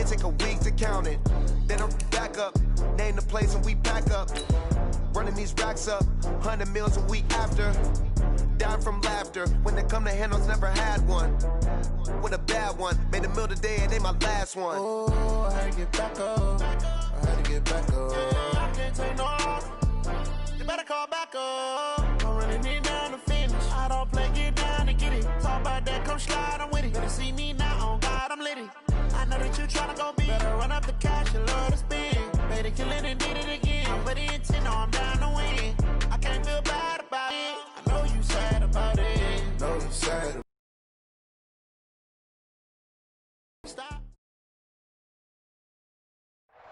take a week to count it. Then I'm back up, name the place and we pack up. Running these racks up, 100 meals a week after. Dying from laughter, when they come to handles, never had one. With a bad one, made a meal today and they my last one. Oh, I had to get back up, I had to get back up. I can't take no loss, you better call back up. I'm running it down to finish, I don't play, get down to get it. Talk about that, come slide, I'm with it. Better see me now, on God, I'm litty. I know that you tryna go big, better run up the cash, you love to spend. Better kill it and did it again. I put it in 10, no, I'm down to win. I can't feel bad about it. I know you sad about it. Know you sad. Stop.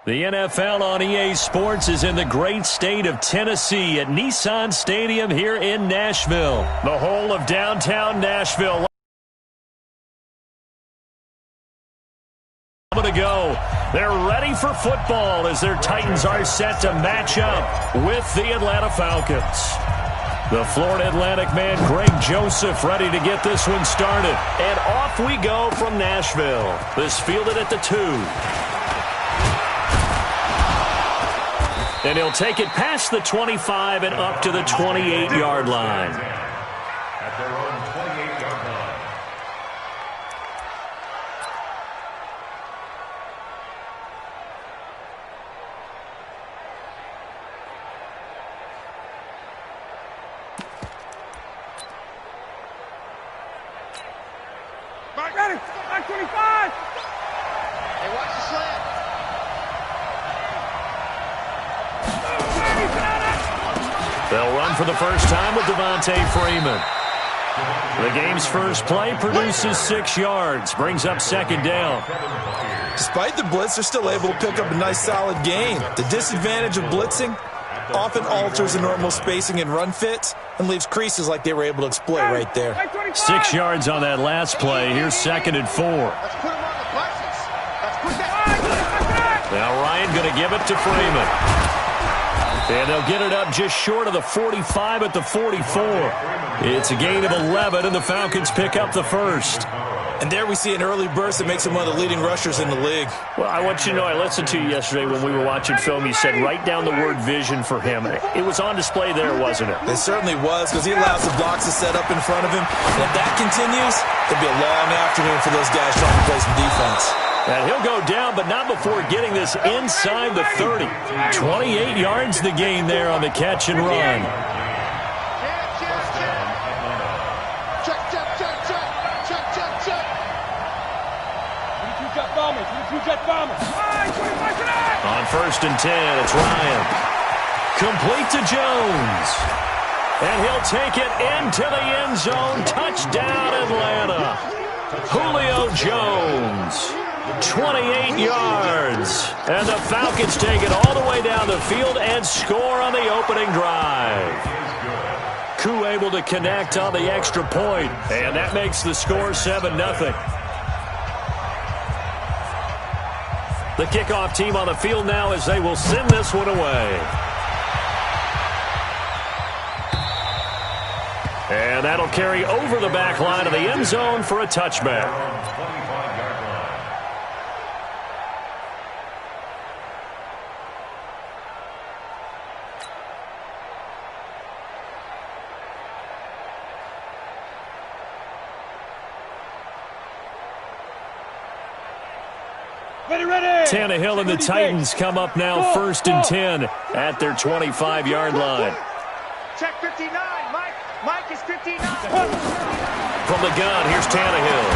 The NFL on EA Sports is in the great state of Tennessee at Nissan Stadium here in Nashville. The whole of downtown Nashville. To go. They're ready for football as their Titans are set to match up with the Atlanta Falcons. The Florida Atlantic man Greg Joseph ready to get this one started. And off we go from Nashville. This fielded at the 2. And he'll take it past the 25 and up to the 28-yard line. At their own 28-yard line. Ready, 25. Hey, watch the slant. They'll run for the first time with Devontae Freeman. The game's first play produces 6 yards, brings up second down. Despite the blitz, they're still able to pick up a nice solid gain. The disadvantage of blitzing often alters the normal spacing and run fits and leaves creases like they were able to exploit right there. 6 yards on that last play. Here's second and 4. Let's put him on the buses. Let's put that. Now Ryan going to give it to Freeman. And they'll get it up just short of the 45 at the 44. It's a gain of 11, and the Falcons pick up the first. And there we see an early burst that makes him one of the leading rushers in the league. Well, I want you to know, I listened to you yesterday when we were watching film. You said write down the word vision for him. It was on display there, wasn't it? It certainly was, because he allows the blocks to set up in front of him. And if that continues, it'll be a long afternoon for those guys trying to play some defense. And he'll go down, but not before getting this inside the 30. 28 yards the gain there on the catch and run. On first and 10, it's Ryan. Complete to Jones. And he'll take it into the end zone. Touchdown, Atlanta. Julio Jones. 28 yards. And the Falcons take it all the way down the field and score on the opening drive. Koo able to connect on the extra point. And that makes the score 7-0. The kickoff team on the field now as they will send this one away. And that'll carry over the back line of the end zone for a touchback. Tannehill and the Titans come up now first and 10 at their 25-yard line. Check 59. Mike is 59. From the gun, here's Tannehill.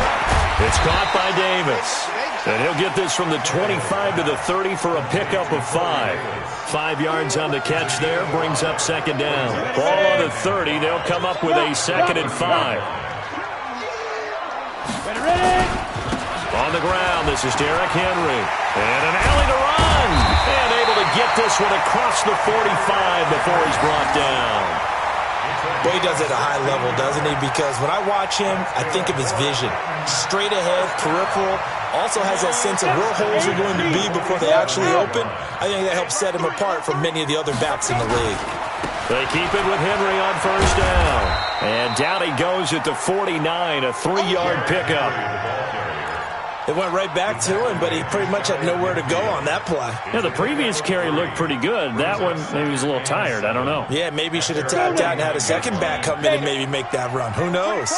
It's caught by Davis. And he'll get this from the 25 to the 30 for a pickup of 5. 5 yards on the catch there brings up second down. Ball on the 30. They'll come up with a second and 5. Ready. On the ground, this is Derrick Henry. And an alley to run. And able to get this one across the 45 before he's brought down. Boy, he does it at a high level, doesn't he? Because when I watch him, I think of his vision. Straight ahead, peripheral. Also has that sense of where holes are going to be before they actually open. I think that helps set him apart from many of the other backs in the league. They keep it with Henry on first down. And down he goes at the 49, a 3-yard pickup. It went right back to him, but he pretty much had nowhere to go on that play. Yeah, the previous carry looked pretty good. That one, maybe he was a little tired. I don't know. Yeah, maybe he should have tapped out and had a second back come in and maybe make that run. Who knows?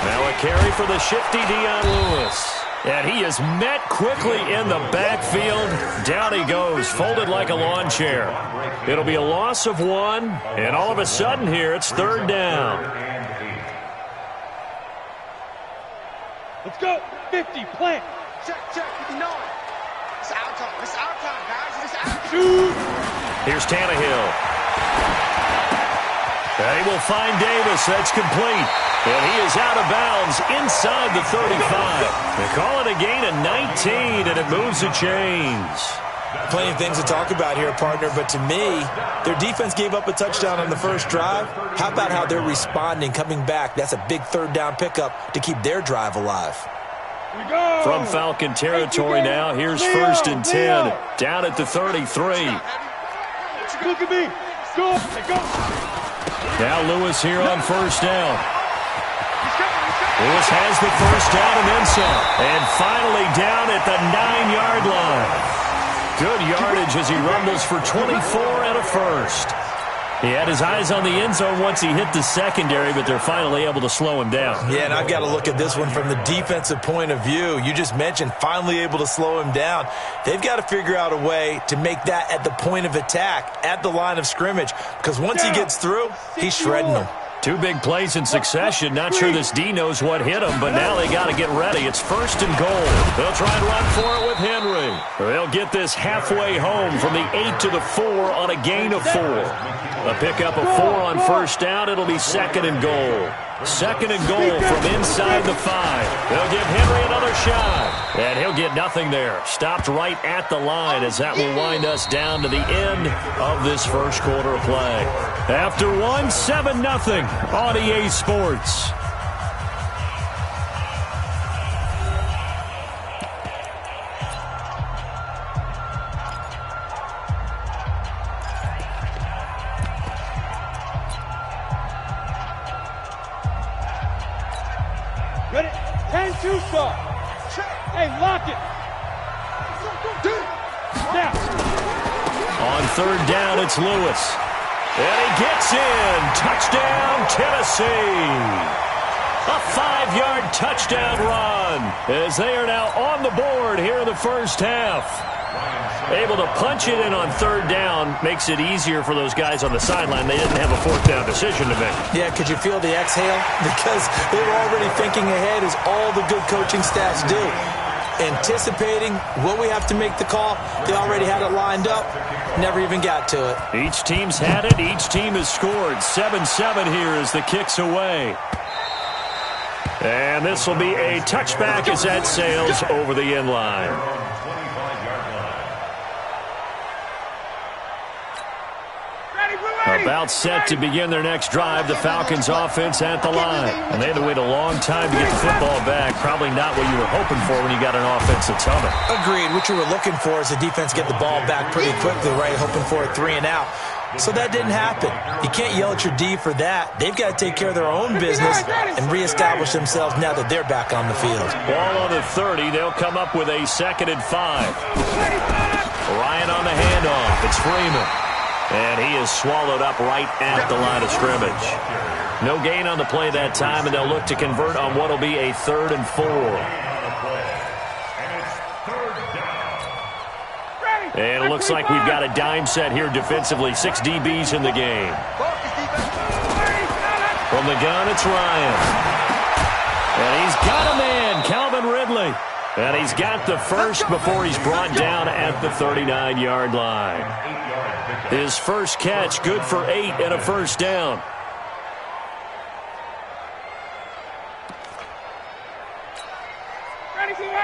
Now a carry for the shifty Dion Lewis. And he is met quickly in the backfield. Down he goes, folded like a lawn chair. It'll be a loss of 1, and all of a sudden here, it's 3rd down. Let's go. 50, plant. Check, 59. It's our time. It's our time, guys. It's our time. Here's Tannehill. And he will find Davis. That's complete. And he is out of bounds inside the 35. They call it a gain of 19, and it moves the chains. Plenty of things to talk about here, partner, but to me, their defense gave up a touchdown on the first drive. How about how they're responding, coming back? That's a big 3rd down pickup to keep their drive alive. From Falcon territory now, here's 1st and 10, down at the 33. Look at me. Go. Now Lewis here on 1st down. Lewis has the 1st down and then some. And finally down at the 9-yard line. Good yardage as he rumbles for 24 and a 1st. He had his eyes on the end zone once he hit the secondary, but they're finally able to slow him down. Yeah, and I've got to look at this one from the defensive point of view. You just mentioned finally able to slow him down. They've got to figure out a way to make that at the point of attack, at the line of scrimmage, because once he gets through, he's shredding them. 2 big plays in succession. Not sure this D knows what hit him, but now they got to get ready. It's 1st and goal. They'll try and run for it with Henry. They'll get this halfway home from the 8 to the 4 on a gain of 4. A pickup of 4 on 1st down. It'll be 2nd and goal. 2nd and goal from inside the 5. They'll give Henry another shot. And he'll get nothing there. Stopped right at the line as that will wind us down to the end of this first quarter of play. After 1, 7-0 on EA Sports. Ready? 10-2 start. Hey, lock it. Now. On 3rd down, it's Lewis. And he gets in. Touchdown, Tennessee. A 5-yard touchdown run as they are now on the board here in the first half. Able to punch it in on 3rd down makes it easier for those guys on the sideline. They didn't have a 4th down decision to make. Yeah, could you feel the exhale? Because they were already thinking ahead, as all the good coaching staffs do. Anticipating what we have to make the call. They already had it lined up. Never even got to it. Each team's had it. Each team has scored. 7-7 here as the kick's away. And this will be a touchback as that sails over the end line. About set to begin their next drive, the Falcons offense at the line. And they had to wait a long time to get the football back. Probably not what you were hoping for when you got an offense that's humming. Agreed. What you were looking for is the defense get the ball back pretty quickly, right? Hoping for a 3 and out. So that didn't happen. You can't yell at your D for that. They've got to take care of their own business and reestablish themselves now that they're back on the field. Ball on the 30. They'll come up with a 2nd and 5. Ryan on the handoff. It's Freeman. And he is swallowed up right at the line of scrimmage. No gain on the play that time, and they'll look to convert on what will be a 3rd and 4. And it looks like we've got a dime set here defensively. 6 DBs in the game. From the gun, it's Ryan. And he's got a man, Calvin Ridley. And he's got the first before he's brought down at the 39-yard line. His first catch, good for 8 and a 1st down.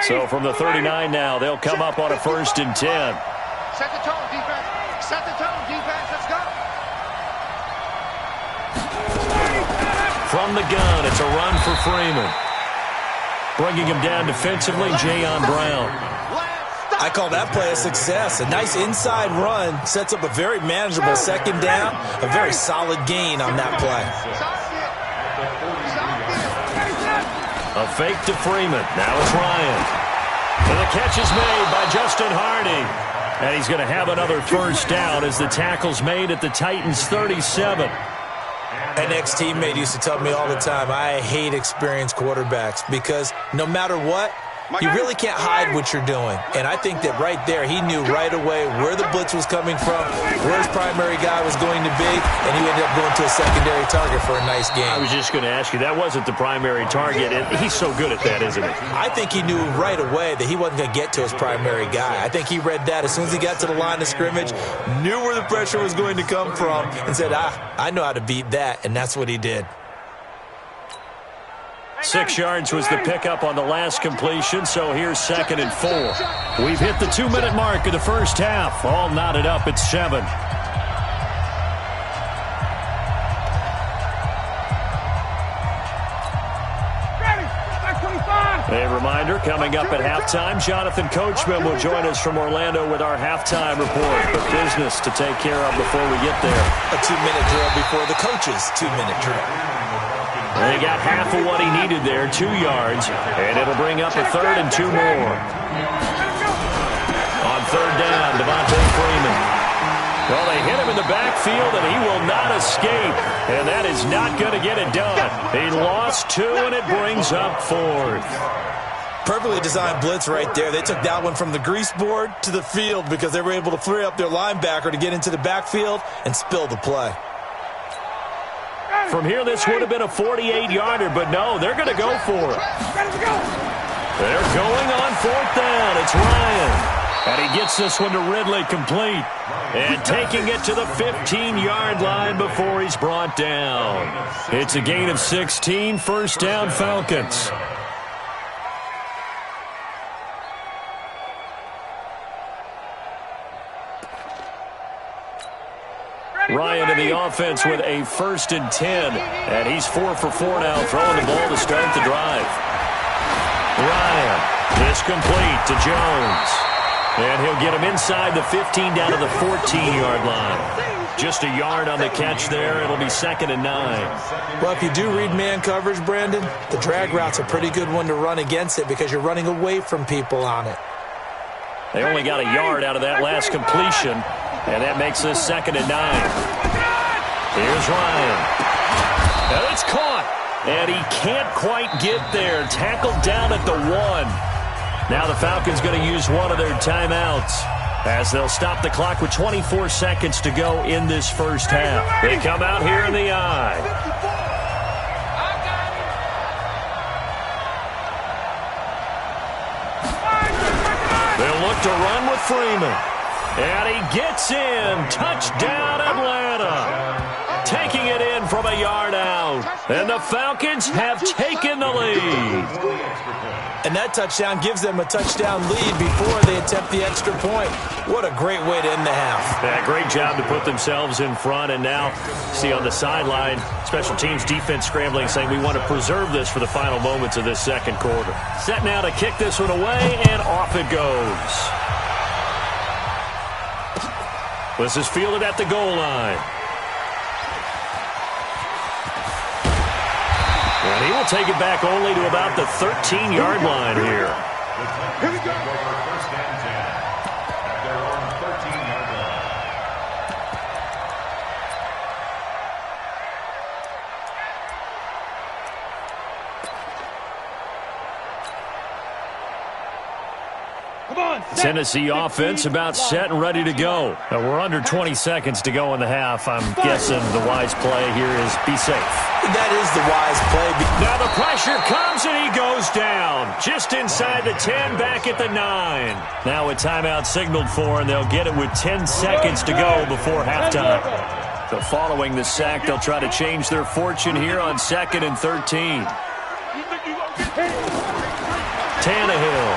So from the 39 now, they'll come up on a 1st and 10. Set the tone, defense. Set the tone, defense. Let's go. From the gun, it's a run for Freeman. Bringing him down defensively, Jayon Brown. I call that play a success. A nice inside run sets up a very manageable 2nd down. A very solid gain on that play. A fake to Freeman. Now it's Ryan. And the catch is made by Justin Hardy. And he's going to have another first down as the tackle's made at the Titans' 37. An ex-teammate used to tell me all the time, I hate experienced quarterbacks because no matter what, you really can't hide what you're doing. And I think that right there, he knew right away where the blitz was coming from, where his primary guy was going to be, and he ended up going to a secondary target for a nice game. I was just going to ask you, that wasn't the primary target, and he's so good at that, isn't he? I think he knew right away that he wasn't going to get to his primary guy. I think he read that as soon as he got to the line of scrimmage, knew where the pressure was going to come from, and said, I know how to beat that, and that's what he did. 6 yards was the pickup on the last completion, so here's 2nd and 4. We've hit the 2-minute mark of the first half. All knotted up at 7. A reminder, coming up at halftime, Jonathan Coachman will join us from Orlando with our halftime report. But business to take care of before we get there. A 2-minute drill before the coach's 2-minute drill. They got half of what he needed there, 2 yards, and it'll bring up a 3rd and 2 more. On 3rd down, Devontae Freeman. Well, they hit him in the backfield, and he will not escape, and that is not going to get it done. He lost 2, and it brings up 4th. Perfectly designed blitz right there. They took that one from the grease board to the field because they were able to free up their linebacker to get into the backfield and spill the play. From here, this would have been a 48-yarder, but no, they're going to go for it. They're going on 4th down. It's Ryan. And he gets this one to Ridley complete. And taking it to the 15-yard line before he's brought down. It's a gain of 16, 1st down Falcons. Ryan in the offense with a 1st and 10. And he's 4 for 4 now, throwing the ball to start the drive. Ryan is complete to Jones. And he'll get him inside the 15 down to the 14-yard line. Just a yard on the catch there. It'll be 2nd and 9. Well, if you do read man coverage, Brandon, the drag route's a pretty good one to run against it because you're running away from people on it. They only got a yard out of that last completion, and that makes this 2nd and 9. Here's Ryan. And it's caught, and he can't quite get there. Tackled down at the 1. Now the Falcons going to use one of their timeouts as they'll stop the clock with 24 seconds to go in this first half. They come out here in the eye. They'll look to run with Freeman. And he gets in. Touchdown, Atlanta. Taking it in from a yard out. And the Falcons have taken the lead. And that touchdown gives them a touchdown lead before they attempt the extra point. What a great way to end the half. Yeah, great job to put themselves in front. And now, see on the sideline, special teams defense scrambling, saying we want to preserve this for the final moments of this second quarter. Set now to kick this one away, and off it goes. This is fielded at the goal line. And he will take it back only to about the 13-yard line here. Here we go. First and 10 at their own 13-yard line. Tennessee offense about set and ready to go. We're under 20 seconds to go in the half. I'm guessing the wise play here is be safe. That is the wise play. Now the pressure comes and he goes down. Just inside the 10, back at the 9. Now a timeout signaled for, and they'll get it with 10 seconds to go before halftime. So following the sack, they'll try to change their fortune here on 2nd and 13. Tannehill.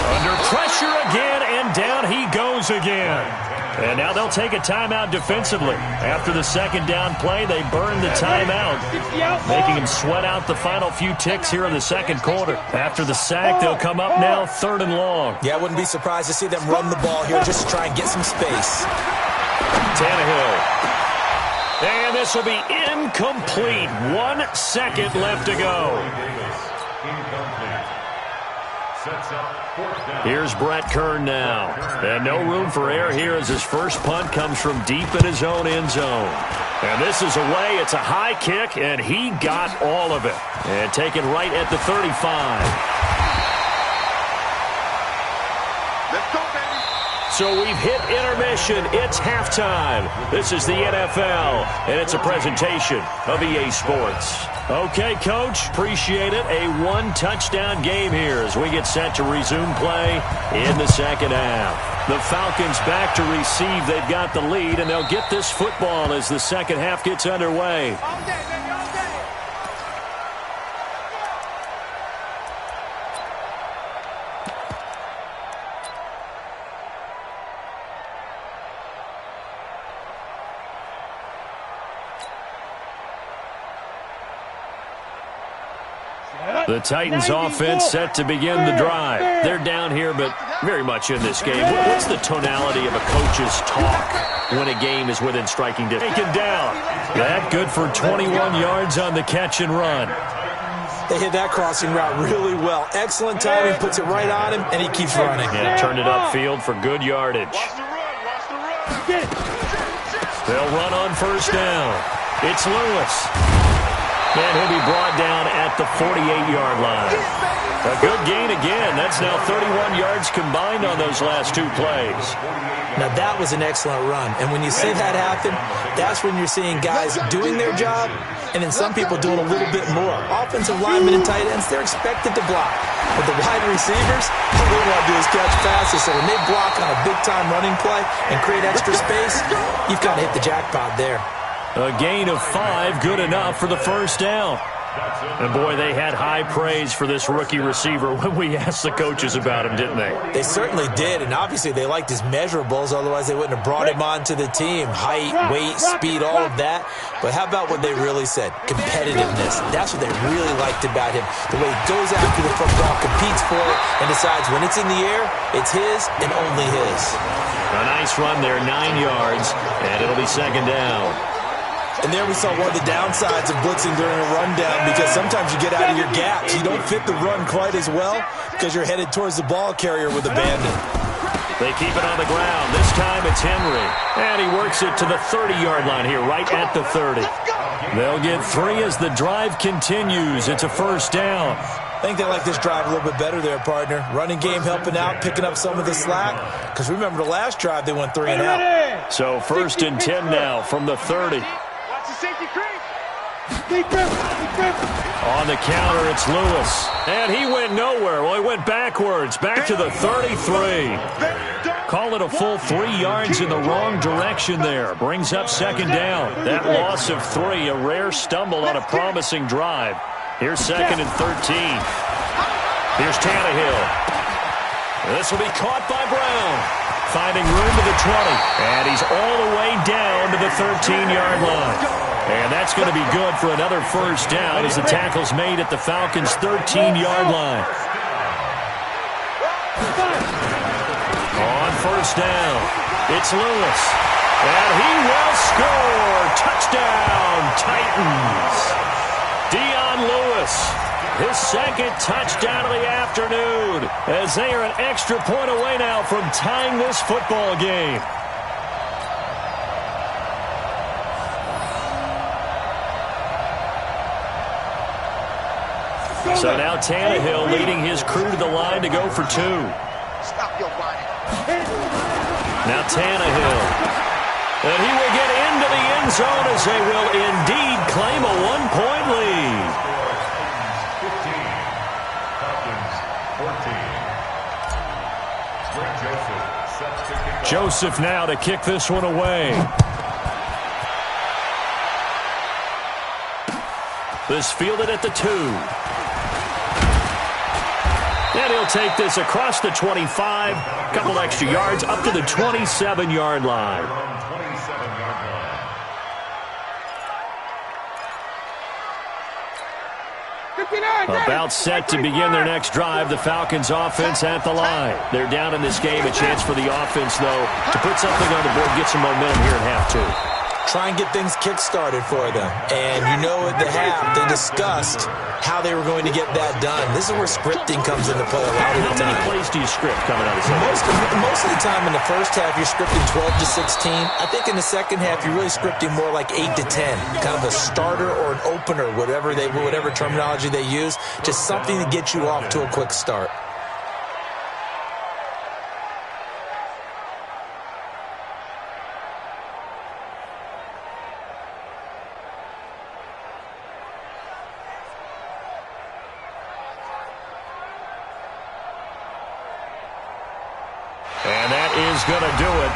Under pressure again, and down he goes again. And now they'll take a timeout defensively. After the 2nd down play, they burn the timeout, making him sweat out the final few ticks here in the second quarter. After the sack, they'll come up now 3rd and long. Yeah, I wouldn't be surprised to see them run the ball here just to try and get some space. Tannehill. And this will be incomplete. 1 second left to go. Here's Brett Kern now. And no room for error here as his first punt comes from deep in his own end zone. And this is away. It's a high kick, and he got all of it. And taken right at the 35. Let's go, baby. So we've hit intermission. It's halftime. This is the NFL, and it's a presentation of EA Sports. Okay, Coach, appreciate it. A one-touchdown game here as we get set to resume play in the second half. The Falcons back to receive. They've got the lead, and they'll get this football as the second half gets underway. All day, baby, all day. The Titans offense set to begin the drive. They're down here, but very much in this game. What's the tonality of a coach's talk when a game is within striking distance? Taken down. That good for 21 yards on the catch and run. They hit that crossing route really well. Excellent timing, puts it right on him, and he keeps running. And turned it upfield for good yardage. Watch the run, watch the run. They'll run on first down. It's Lewis. And he'll be brought down at the 48-yard line. A good gain again. That's now 31 yards combined on those last two plays. Now, that was an excellent run. And when you see that happen, that's when you're seeing guys doing their job and then some people doing a little bit more. Offensive linemen and tight ends, they're expected to block. But the wide receivers, all they want to do is catch passes. So when they block on a big-time running play and create extra space, you've got to hit the jackpot there. A gain of 5, good enough for the first down. And, boy, they had high praise for this rookie receiver when we asked the coaches about him, didn't they? They certainly did, and obviously they liked his measurables, otherwise they wouldn't have brought him onto the team. Height, weight, speed, all of that. But how about what they really said? Competitiveness. That's what they really liked about him. The way he goes after the football, competes for it, and decides when it's in the air, it's his and only his. A nice run there, 9 yards, and it'll be second down. And there we saw one of the downsides of blitzing during a rundown, because sometimes you get out of your gaps. You don't fit the run quite as well because you're headed towards the ball carrier with abandon. They keep it on the ground. This time it's Henry. And he works it to the 30-yard line here, right at the 30. They'll get 3 as the drive continues. It's a first down. I think they like this drive a little bit better there, partner. Running game helping out, picking up some of the slack. Because remember, the last drive they went 3 and out. So first and 10 now from the 30. Safety creep. On the counter, it's Lewis. And he went nowhere. Well, he went backwards, back to the 33. Call it a full 3 yards in the wrong direction there. Brings up second down. That loss of 3, a rare stumble on a promising drive. Here's second and 13. Here's Tannehill. This will be caught by Brown. Finding room to the 20. And he's all the way down to the 13-yard line. And that's going to be good for another first down as the tackle's made at the Falcons' 13-yard line. On first down, it's Lewis. And he will score. Touchdown, Titans. Dion Lewis, his second touchdown of the afternoon, as they are an extra point away now from tying this football game. So now Tannehill leading his crew to the line to go for 2. Stop your body. Now Tannehill. And he will get into the end zone as they will indeed claim a 1-point lead. 15, Falcons 14. Greg Joseph sets to kick off. Joseph now to kick this one away. This fielded at the 2. And he'll take this across the 25, a couple extra yards, up to the 27-yard line. About set to begin their next drive, the Falcons offense at the line. They're down in this game. A chance for the offense, though, to put something on the board, get some momentum here in half 2. try and get things kick-started for them. And you know at the half, they discussed how they were going to get that done. This is where scripting comes into play a lot of the time. How many plays do you script coming out of the second? Most of the time in the first half, you're scripting 12 to 16. I think in the second half, you're really scripting more like 8 to 10. Kind of a starter or an opener, whatever terminology they use. Just something to get you off to a quick start. And that is going to do it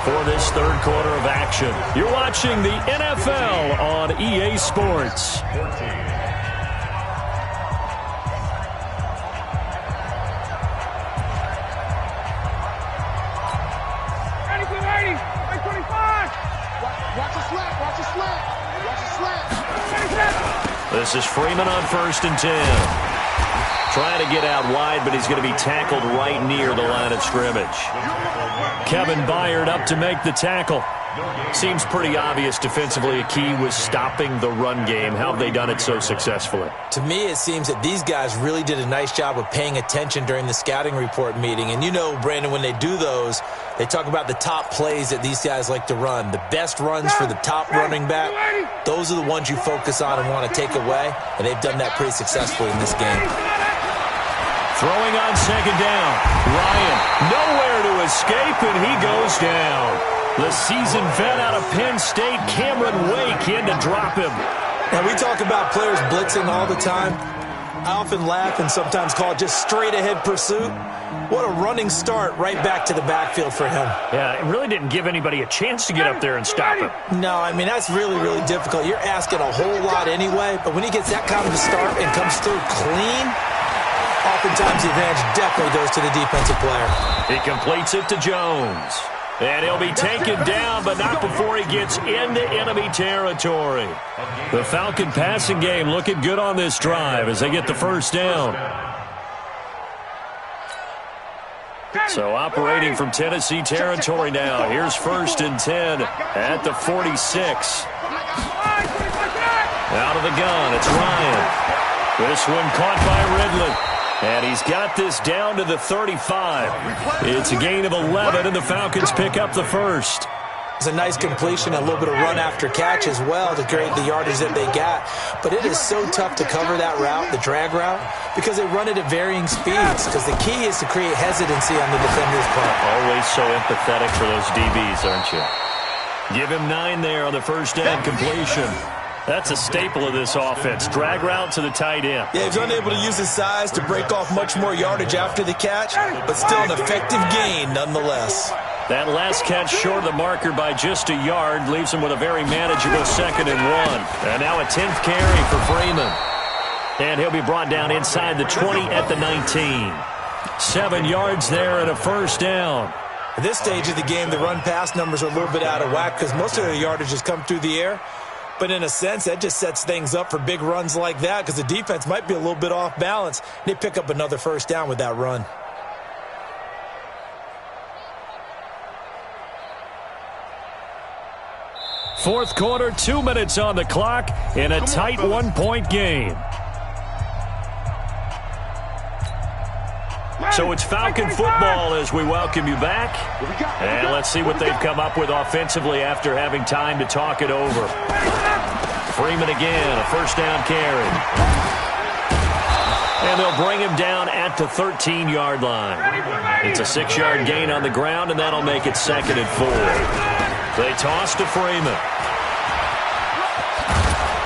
for this third quarter of action. You're watching the NFL on EA Sports. Ready, get ready. 25. Watch a slant. Watch a slant. Watch a slant. This is Freeman on 1st and 10. Trying to get out wide, but he's going to be tackled right near the line of scrimmage. Kevin Byard up to make the tackle. Seems pretty obvious defensively a key was stopping the run game. How have they done it so successfully? To me, it seems that these guys really did a nice job of paying attention during the scouting report meeting. And you know, Brandon, when they do those, they talk about the top plays that these guys like to run. The best runs for the top running back, those are the ones you focus on and want to take away. And they've done that pretty successfully in this game. Throwing on second down. Ryan nowhere to escape, and he goes down. The seasoned vet out of Penn State, Cameron Wake, in to drop him. Now, we talk about players blitzing all the time. I often laugh and sometimes call it just straight-ahead pursuit. What a running start right back to the backfield for him. Yeah, it really didn't give anybody a chance to get up there and stop him. No, I mean, that's really, really difficult. You're asking a whole lot anyway, but when he gets that kind of a start and comes through clean, oftentimes the advantage definitely goes to the defensive player. He completes it to Jones. And he'll be taken down, but not before he gets into enemy territory. The Falcon passing game looking good on this drive as they get the first down. So operating from Tennessee territory now. Here's 1st and 10 at the 46. Out of the gun, it's Ryan. This one caught by Ridley. And he's got this down to the 35. It's a gain of 11, and the Falcons pick up the first. It's a nice completion, a little bit of run after catch as well to create the yardage that they got. But it is so tough to cover that route, the drag route, because they run it at varying speeds. Because the key is to create hesitancy on the defender's part. Always so empathetic for those DBs, aren't you? Give him 9 there on the first down completion. That's a staple of this offense. Drag route to the tight end. Yeah, he's unable to use his size to break off much more yardage after the catch, but still an effective gain nonetheless. That last catch short of the marker by just a yard leaves him with a very manageable 2nd and 1. And now a 10th carry for Freeman. And he'll be brought down inside the 20 at the 19. 7 yards there and a first down. At this stage of the game, the run-pass numbers are a little bit out of whack because most of the yardage has come through the air. But in a sense, that just sets things up for big runs like that because the defense might be a little bit off balance. They pick up another first down with that run. Fourth quarter, 2 minutes on the clock in a tight 1-point game. So it's Falcon football as we welcome you back. And let's see what they've come up with offensively after having time to talk it over. Freeman again, a first down carry. And they'll bring him down at the 13-yard line. It's a 6-yard gain on the ground, and that'll make it 2nd and 4. They toss to Freeman.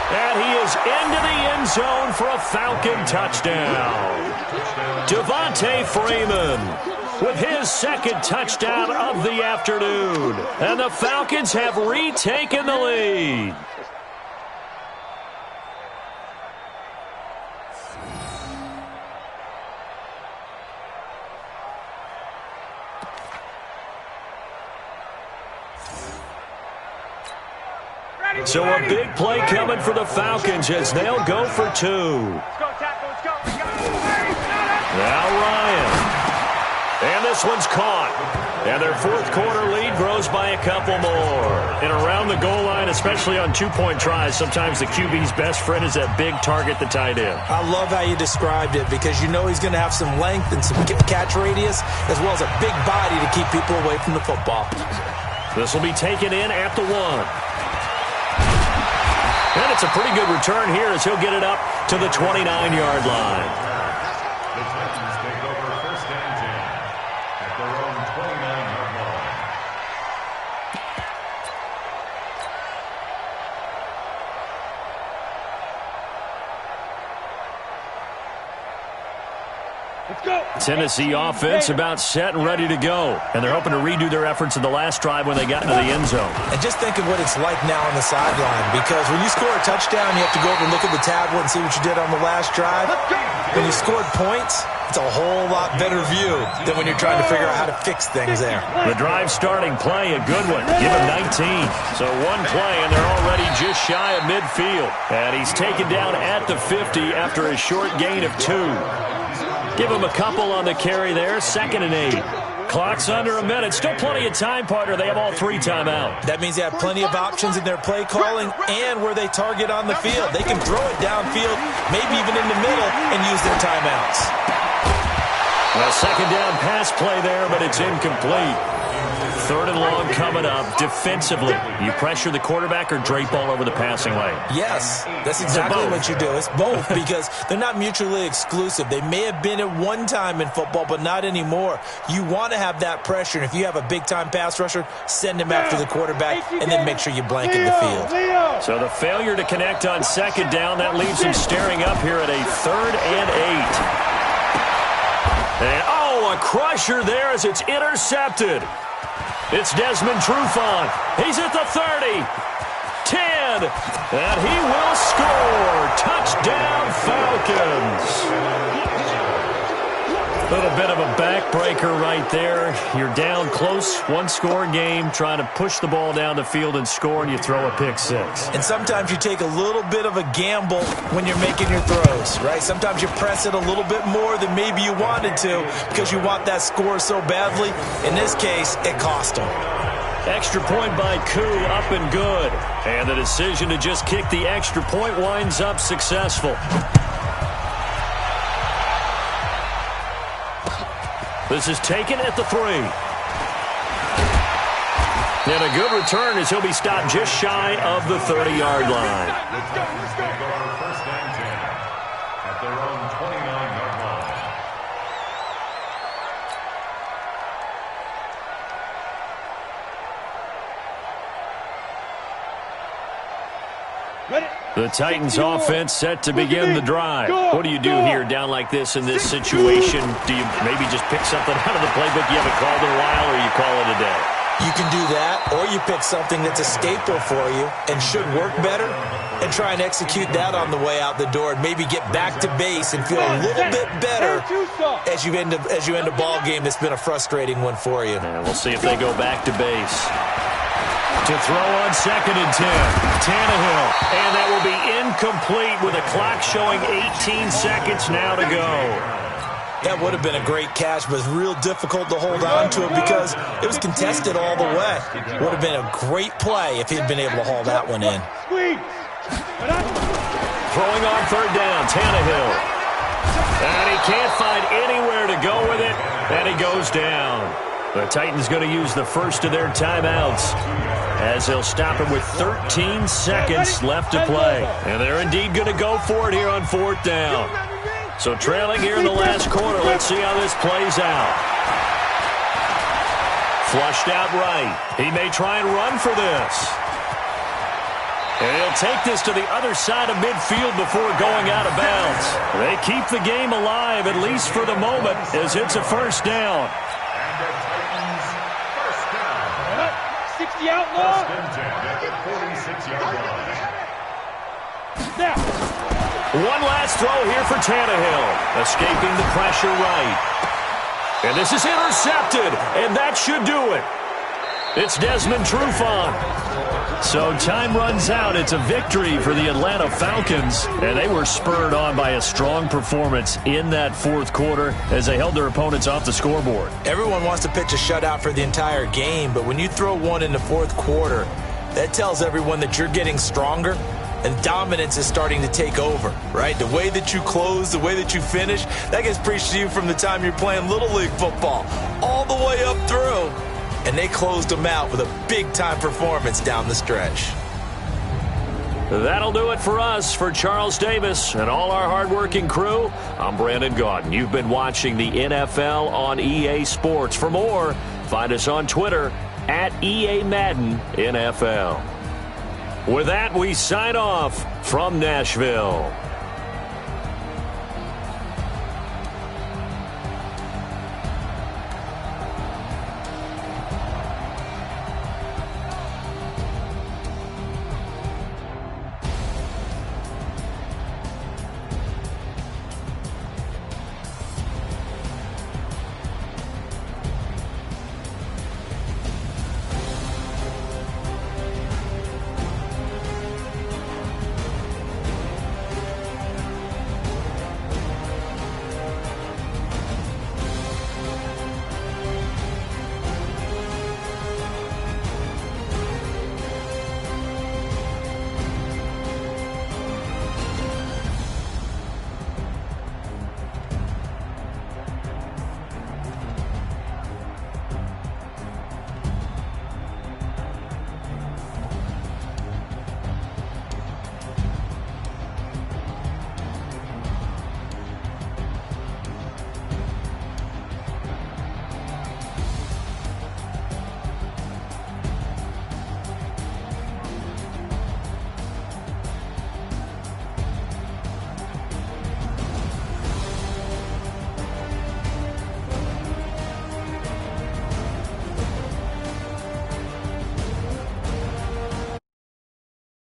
And he is into the end zone for a Falcon touchdown. Devontae Freeman with his 2nd touchdown of the afternoon. And the Falcons have retaken the lead. So a big play coming for the Falcons as they'll go for 2. Now Ryan. And this one's caught. And their fourth quarter lead grows by a couple more. And around the goal line, especially on two-point tries, sometimes the QB's best friend is that big target, the tight end. I love how you described it because you know he's going to have some length and some catch radius as well as a big body to keep people away from the football. This will be taken in at the 1. And it's a pretty good return here as he'll get it up to the 29-yard line. The Titans take over first and 10 at their own 29-yard line. Let's go. Tennessee offense about set and ready to go. And they're hoping to redo their efforts in the last drive when they got into the end zone. And just think of what it's like now on the sideline, because when you score a touchdown, you have to go over and look at the tablet and see what you did on the last drive. When you scored points, it's a whole lot better view than when you're trying to figure out how to fix things there. The drive starting play, a good one. Give him 19. So one play, and they're already just shy of midfield. And he's taken down at the 50 after a short gain of 2. Give him a couple on the carry there, 2nd and 8. Clock's under a minute. Still plenty of time, partner. They have all 3 timeouts. That means they have plenty of options in their play calling and where they target on the field. They can throw it downfield, maybe even in the middle, and use their timeouts. Well, 2nd down pass play there, but it's incomplete. 3rd and long coming up. Defensively, you pressure the quarterback or drape all over the passing lane? Yes, that's exactly what you do. It's both because they're not mutually exclusive. They may have been at one time in football, but not anymore. You want to have that pressure, and if you have a big-time pass rusher, send him after the quarterback and then make sure you blanket the field. So the failure to connect on 2nd down, that leaves him staring up here at a 3rd and 8. And, oh, a crusher there as it's intercepted. It's Desmond Trufant. He's at the 30. 10. And he will score. Touchdown, Falcons. A little bit of a backbreaker right there. You're down close, one-score game, trying to push the ball down the field and score, and you throw a pick 6. And sometimes you take a little bit of a gamble when you're making your throws, right? Sometimes you press it a little bit more than maybe you wanted to because you want that score so badly. In this case, it cost them. Extra point by Koo, up and good. And the decision to just kick the extra point winds up successful. This is taken at the 3. And a good return as he'll be stopped just shy of the 30-yard line. Let's go. First and 10 at their own 29-yard line. The Titans offense set to begin the drive. What do you do here down like this in this situation? Do you maybe just pick something out of the playbook you haven't called in a while, or you call it a day? You can do that, or you pick something that's a staple for you and should work better and try and execute that on the way out the door and maybe get back to base and feel a little bit better as you end a ball game that's been a frustrating one for you. And we'll see if they go back to base. To throw on 2nd and 10. Tannehill. And that will be incomplete with a clock showing 18 seconds now to go. That would have been a great catch, but it's real difficult to hold on to it because it was contested all the way. Would have been a great play if he'd been able to haul that one in. Throwing on 3rd down, Tannehill. And he can't find anywhere to go with it, and he goes down. The Titans going to use the first of their timeouts as they'll stop him with 13 seconds left to play. And they're indeed going to go for it here on 4th down. So trailing here in the last quarter, let's see how this plays out. Flushed out right. He may try and run for this. And he'll take this to the other side of midfield before going out of bounds. They keep the game alive, at least for the moment, as it's a 1st down. And the Titans first down. 60 outlaw. First and 10 at the 46-yard line. One last throw here for Tannehill. Escaping the pressure right. And this is intercepted, and that should do it. It's Desmond Trufant. So time runs out. It's a victory for the Atlanta Falcons, and they were spurred on by a strong performance in that fourth quarter as they held their opponents off the scoreboard. Everyone wants to pitch a shutout for the entire game, but when you throw one in the fourth quarter, that tells everyone that you're getting stronger and dominance is starting to take over, right? The way that you close, the way that you finish, that gets preached to you from the time you're playing Little League football all the way up through. And they closed them out with a big-time performance down the stretch. That'll do it for us. For Charles Davis and all our hardworking crew, I'm Brandon Gaudin. You've been watching the NFL on EA Sports. For more, find us on Twitter at EA Madden NFL. With that, we sign off from Nashville.